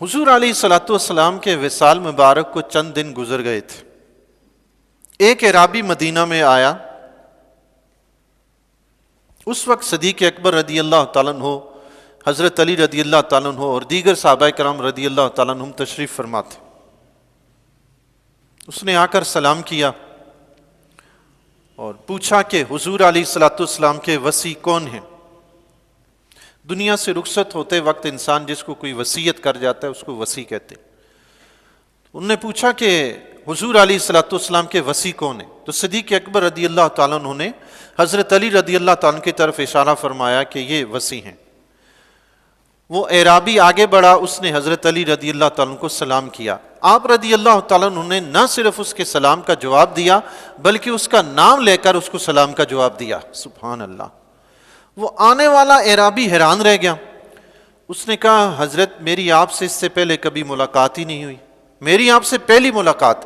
حضور علیہ الصلوۃ والسلام کے وصال مبارک کو چند دن گزر گئے تھے۔ ایک اعرابی مدینہ میں آیا۔ اس وقت صدیق اکبر رضی اللہ تعالیٰ عنہ، حضرت علی رضی اللہ تعالیٰ عنہ اور دیگر صحابہ کرام رضی اللہ تعالیٰ عنہ تشریف فرما تھے۔ اس نے آ کر سلام کیا اور پوچھا کہ حضور علیہ الصلوۃ والسلام کے وصی کون ہیں؟ دنیا سے رخصت ہوتے وقت انسان جس کو کوئی وصیت کر جاتا ہے اس کو وصی کہتے ہیں۔ انہوں نے پوچھا کہ حضور علیہ الصلوۃ والسلام کے وصی کون ہیں؟ تو صدیق اکبر رضی اللہ تعالیٰ عنہ نے حضرت علی رضی اللہ تعالیٰ عنہ کی طرف اشارہ فرمایا کہ یہ وصی ہیں۔ وہ اعرابی آگے بڑھا، اس نے حضرت علی رضی اللہ تعالیٰ عنہ کو سلام کیا۔ آپ رضی اللہ تعالیٰ عنہ نے نہ صرف اس کے سلام کا جواب دیا بلکہ اس کا نام لے کر اس کو سلام کا جواب دیا۔ سبحان اللہ۔ وہ آنے والا اعرابی حیران رہ گیا۔ اس نے کہا حضرت میری آپ سے اس سے پہلے کبھی ملاقات ہی نہیں ہوئی، میری آپ سے پہلی ملاقات،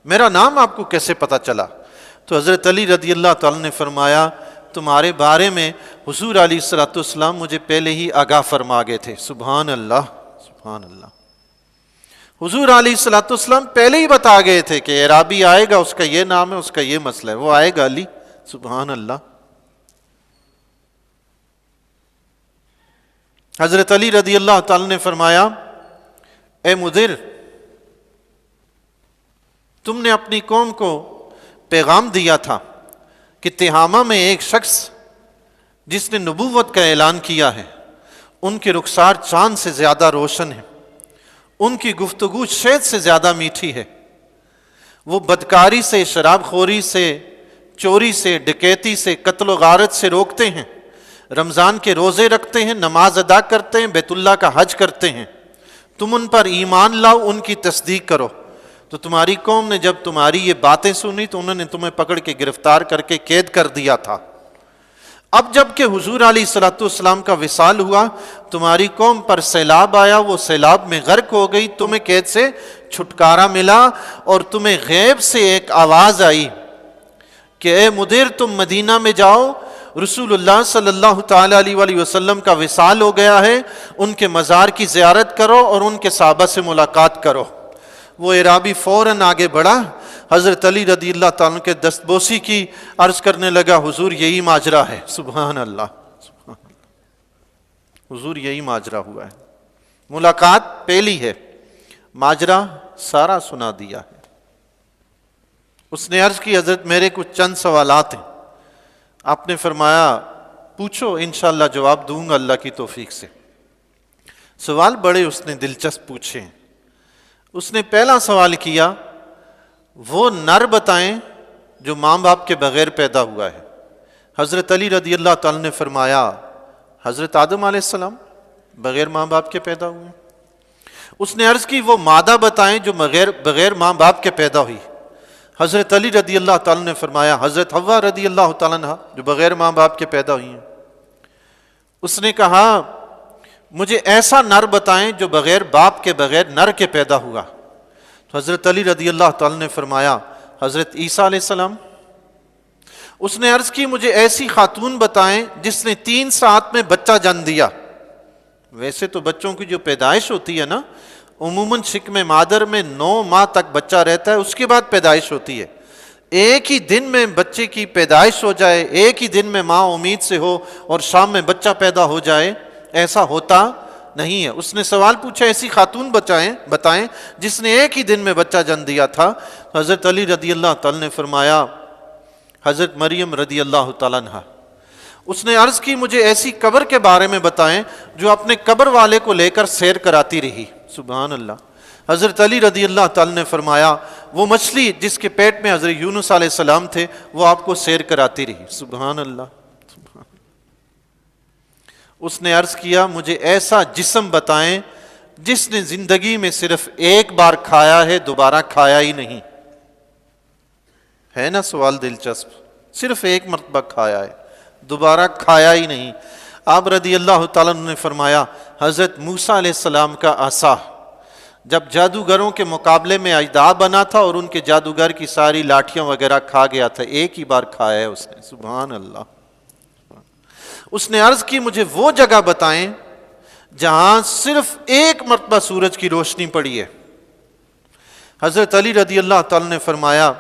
میرا نام آپ کو کیسے پتا چلا؟ تو حضرت علی رضی اللہ تعالیٰ نے فرمایا تمہارے بارے میں حضور علیہ الصلوۃ والسلام مجھے پہلے ہی آگاہ فرما گئے تھے۔ سبحان اللہ، سبحان اللہ۔ حضور علیہ الصلوۃ والسلام پہلے ہی بتا گئے تھے کہ اعرابی آئے گا، اس کا یہ نام ہے، اس کا یہ مسئلہ ہے، وہ آئے گا علی۔ سبحان اللہ۔ حضرت علی رضی اللہ تعالیٰ نے فرمایا اے مدر، تم نے اپنی قوم کو پیغام دیا تھا کہ تہامہ میں ایک شخص جس نے نبوت کا اعلان کیا ہے، ان کے رخسار چاند سے زیادہ روشن ہے، ان کی گفتگو شہد سے زیادہ میٹھی ہے، وہ بدکاری سے، شراب خوری سے، چوری سے، ڈکیتی سے، قتل و غارت سے روکتے ہیں، رمضان کے روزے رکھتے ہیں، نماز ادا کرتے ہیں، بیت اللہ کا حج کرتے ہیں، تم ان پر ایمان لاؤ، ان کی تصدیق کرو۔ تو تمہاری قوم نے جب تمہاری یہ باتیں سنی تو انہوں نے تمہیں پکڑ کے گرفتار کر کے قید کر دیا تھا۔ اب جب کہ حضور علیہ الصلوۃ والسلام کا وصال ہوا، تمہاری قوم پر سیلاب آیا، وہ سیلاب میں غرق ہو گئی، تمہیں قید سے چھٹکارا ملا اور تمہیں غیب سے ایک آواز آئی کہ اے مدیر تم مدینہ میں جاؤ، رسول اللہ صلی اللہ تعالیٰ علیہ وآلہ وسلم کا وصال ہو گیا ہے، ان کے مزار کی زیارت کرو اور ان کے صحابہ سے ملاقات کرو۔ وہ اعرابی فوراً آگے بڑھا، حضرت علی رضی اللہ تعالیٰ کے دستبوسی کی، عرض کرنے لگا حضور یہی ماجرا ہے۔ سبحان اللہ، سبحان اللہ۔ حضور یہی ماجرا ہوا ہے، ملاقات پہلی ہے، ماجرا سارا سنا دیا ہے۔ اس نے عرض کی حضرت میرے کچھ چند سوالات ہیں۔ آپ نے فرمایا پوچھو، انشاءاللہ جواب دوں گا اللہ کی توفیق سے۔ سوال بڑے اس نے دلچسپ پوچھے ہیں۔ اس نے پہلا سوال کیا وہ نر بتائیں جو ماں باپ کے بغیر پیدا ہوا ہے۔ حضرت علی رضی اللہ تعالیٰ نے فرمایا حضرت آدم علیہ السلام بغیر ماں باپ کے پیدا ہوئے۔ اس نے عرض کی وہ مادہ بتائیں جو بغیر ماں باپ کے پیدا ہوئی۔ حضرت علی رضی اللہ تعالیٰ نے فرمایا حضرت حوا رضی اللہ تعالیٰ عنہ جو بغیر ماں باپ کے پیدا ہوئی ہیں۔ اس نے کہا مجھے ایسا نر بتائیں جو بغیر باپ کے بغیر نر کے پیدا ہوا۔ تو حضرت علی رضی اللہ تعالیٰ نے فرمایا حضرت عیسیٰ علیہ السلام۔ اس نے عرض کی مجھے ایسی خاتون بتائیں جس نے 3 ساعت میں بچہ جنم دیا۔ ویسے تو بچوں کی جو پیدائش ہوتی ہے نا، عموماً شکم مادر میں 9 ماہ تک بچہ رہتا ہے، اس کے بعد پیدائش ہوتی ہے۔ ایک ہی دن میں بچے کی پیدائش ہو جائے، ایک ہی دن میں ماں امید سے ہو اور شام میں بچہ پیدا ہو جائے، ایسا ہوتا نہیں ہے۔ اس نے سوال پوچھا ایسی خاتون بتائیں جس نے ایک ہی دن میں بچہ جنم دیا تھا۔ حضرت علی رضی اللہ تعالیٰ نے فرمایا حضرت مریم رضی اللہ تعالیٰ عنہ۔ اس نے عرض کی مجھے ایسی قبر کے بارے میں بتائیں جو اپنے قبر والے کو لے کر سیر کراتی رہی۔ سبحان اللہ۔ حضرت علی رضی اللہ تعالیٰ نے فرمایا وہ مچھلی جس کے پیٹ میں حضرت یونس علیہ السلام تھے وہ آپ کو سیر کراتی رہی۔ سبحان اللہ۔ اس نے عرض کیا مجھے ایسا جسم بتائیں جس نے زندگی میں صرف ایک بار کھایا ہے، دوبارہ کھایا ہی نہیں۔ ہے نا سوال دلچسپ؟ صرف ایک مرتبہ کھایا ہے، دوبارہ کھایا ہی نہیں۔ آپ رضی اللہ تعالیٰ نے فرمایا حضرت موسیٰ علیہ السلام کا عصا جب جادوگروں کے مقابلے میں اجدھا بنا تھا اور ان کے جادوگر کی ساری لاٹھیاں وغیرہ کھا گیا تھا، ایک ہی بار کھایا ہے اس نے۔ سبحان اللہ۔ اس نے عرض کی مجھے وہ جگہ بتائیں جہاں صرف ایک مرتبہ سورج کی روشنی پڑی ہے۔ حضرت علی رضی اللہ تعالی نے فرمایا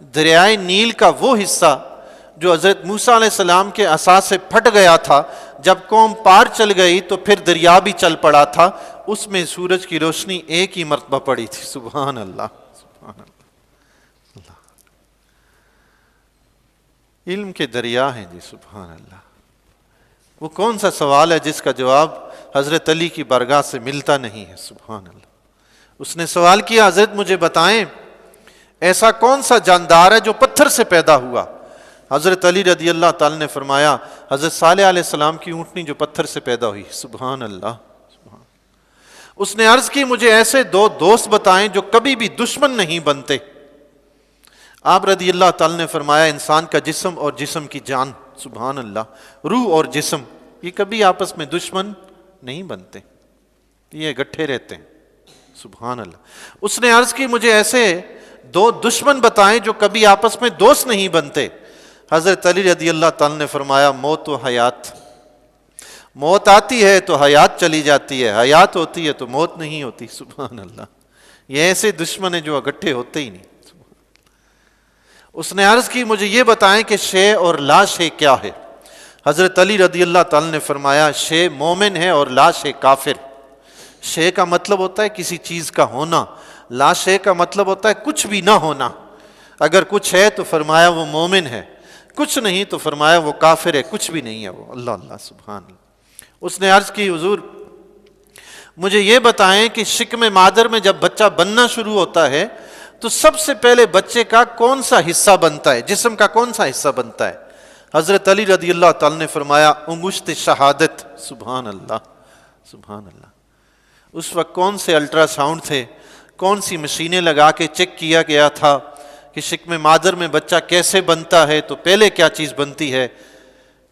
دریائے نیل کا وہ حصہ جو حضرت موسیٰ علیہ السلام کے عصا سے پھٹ گیا تھا، جب قوم پار چل گئی تو پھر دریا بھی چل پڑا تھا، اس میں سورج کی روشنی ایک ہی مرتبہ پڑی تھی۔ سبحان اللہ، سبحان اللہ۔ علم کے دریا ہیں جی، سبحان اللہ۔ وہ کون سا سوال ہے جس کا جواب حضرت علی کی بارگاہ سے ملتا نہیں ہے؟ سبحان اللہ۔ اس نے سوال کیا حضرت مجھے بتائیں ایسا کون سا جاندار ہے جو پتھر سے پیدا ہوا؟ حضرت علی رضی اللہ تعالی نے فرمایا حضرت صالح علیہ السلام کی اونٹنی جو پتھر سے پیدا ہوئی۔ سبحان اللہ، سبحان۔ اس نے عرض کی مجھے ایسے دو دوست بتائیں جو کبھی بھی دشمن نہیں بنتے۔ آپ رضی اللہ تعالی نے فرمایا انسان کا جسم اور جسم کی جان، سبحان اللہ، روح اور جسم یہ کبھی آپس میں دشمن نہیں بنتے، یہ گٹھے رہتے ہیں۔ سبحان اللہ۔ اس نے عرض کی مجھے ایسے دو دشمن بتائیں جو کبھی آپس میں دوست نہیں بنتے۔ حضرت علی رضی اللہ تعالی نے فرمایا موت و حیات۔ موت آتی ہے تو حیات چلی جاتی ہے، حیات ہوتی ہے تو موت نہیں ہوتی۔ سبحان اللہ۔ یہ ایسے دشمن ہیں جو اکٹھے ہوتے ہی نہیں۔ اس نے عرض کی مجھے یہ بتائیں کہ شے اور لا شے کیا ہے؟ حضرت علی رضی اللہ تعالی نے فرمایا شے مومن ہے اور لا شے کافر۔ شے کا مطلب ہوتا ہے کسی چیز کا ہونا، لا شے کا مطلب ہوتا ہے کچھ بھی نہ ہونا۔ اگر کچھ ہے تو فرمایا وہ مومن ہے، کچھ نہیں تو فرمایا وہ کافر ہے، کچھ بھی نہیں ہے وہ۔ اللہ اللہ، سبحان اللہ۔ اس نے عرض کی حضور مجھے یہ بتائیں کہ شکم مادر میں جب بچہ بننا شروع ہوتا ہے تو سب سے پہلے بچے کا کون سا حصہ بنتا ہے، جسم کا کون سا حصہ بنتا ہے؟ حضرت علی رضی اللہ تعالی نے فرمایا انگشت شہادت۔ سبحان اللہ، سبحان اللہ۔ اس وقت کون سے الٹرا ساؤنڈ تھے، کون سی مشینیں لگا کے چیک کیا گیا تھا کہ شکم مادر میں بچہ کیسے بنتا ہے تو پہلے کیا چیز بنتی ہے؟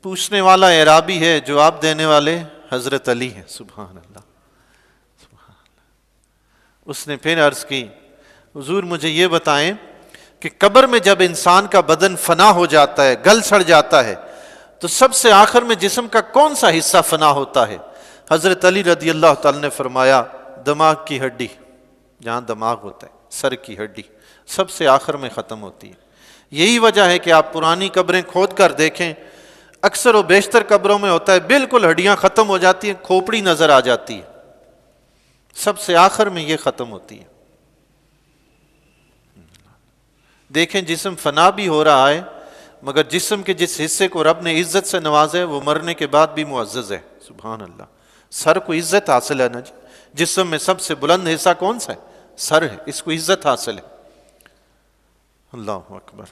پوچھنے والا اعرابی ہے، جواب دینے والے حضرت علی ہیں۔ سبحان اللہ، سبحان اللہ۔ اس نے پھر عرض کی حضور مجھے یہ بتائیں کہ قبر میں جب انسان کا بدن فنا ہو جاتا ہے، گل سڑ جاتا ہے، تو سب سے آخر میں جسم کا کون سا حصہ فنا ہوتا ہے؟ حضرت علی رضی اللہ تعالی نے فرمایا دماغ کی ہڈی، جہاں دماغ ہوتا ہے، سر کی ہڈی سب سے آخر میں ختم ہوتی ہے۔ یہی وجہ ہے کہ آپ پرانی قبریں کھود کر دیکھیں، اکثر و بیشتر قبروں میں ہوتا ہے بالکل ہڈیاں ختم ہو جاتی ہیں، کھوپڑی نظر آ جاتی ہے، سب سے آخر میں یہ ختم ہوتی ہے۔ دیکھیں جسم فنا بھی ہو رہا ہے، مگر جسم کے جس حصے کو رب نے عزت سے نوازا ہے وہ مرنے کے بعد بھی معزز ہے۔ سبحان اللہ۔ سر کو عزت حاصل ہے نا جی، جسم میں سب سے بلند حصہ کون سا ہے؟ سر ہے، اس کو عزت حاصل ہے۔ اللہ اکبر۔